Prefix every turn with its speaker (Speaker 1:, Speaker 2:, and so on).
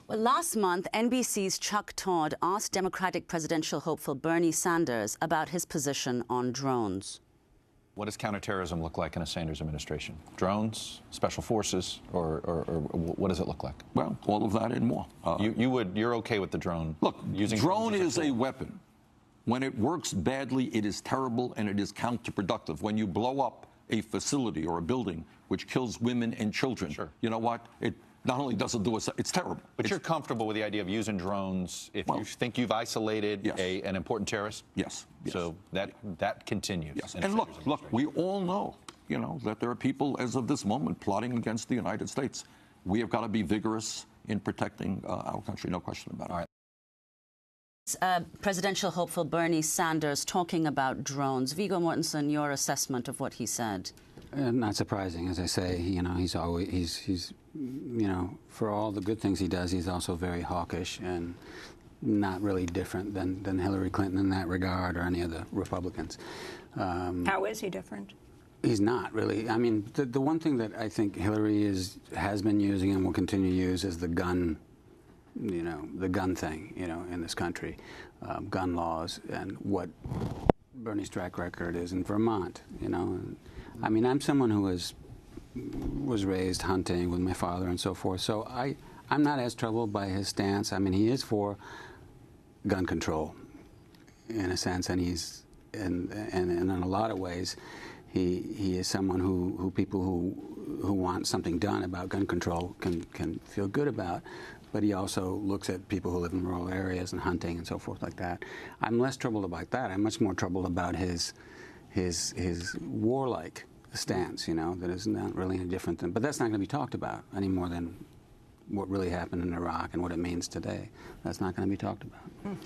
Speaker 1: Well, last month, NBC's Chuck Todd asked Democratic presidential hopeful Bernie Sanders about his position on drones.
Speaker 2: What does counterterrorism look like in a Sanders administration? Drones, special forces, or what does it look like?
Speaker 3: Well, all of that and more.
Speaker 2: You're okay with the drone?
Speaker 3: Look,
Speaker 2: using
Speaker 3: drone is a weapon. When it works badly, it is terrible and it is counterproductive. When you blow up a facility or a building which kills women and children,
Speaker 2: sure.
Speaker 3: You know what? It not only doesn't do us, it's terrible.
Speaker 2: But you're comfortable with the idea of using drones if you think you've isolated
Speaker 3: yes.
Speaker 2: an important terrorist?
Speaker 3: Yes.
Speaker 2: So that continues.
Speaker 3: Yes. And look, we all know, that there are people as of this moment plotting against the United States. We have got to be vigorous in protecting our country, no question about it.
Speaker 2: All right.
Speaker 1: Presidential hopeful Bernie Sanders talking about drones. Viggo Mortensen, your assessment of what he said?
Speaker 4: Not surprising, as I say. He's always for all the good things he does, he's also very hawkish and not really different than Hillary Clinton in that regard or any of the Republicans.
Speaker 5: How is he different?
Speaker 4: He's not really. I mean, the one thing that I think Hillary has been using and will continue to use is the gun. The gun thing, in this country, gun laws, and what Bernie's track record is in Vermont, I mean, I'm someone who was raised hunting with my father and so forth, so I'm not as troubled by his stance. I mean, he is for gun control, in a sense, and and in a lot of ways, he is someone who people who want something done about gun control can feel good about. But he also looks at people who live in rural areas and hunting and so forth like that. I'm less troubled about that. I'm much more troubled about his warlike stance, that is not really any different than. But that's not going to be talked about any more than what really happened in Iraq and what it means today. That's not going to be talked about.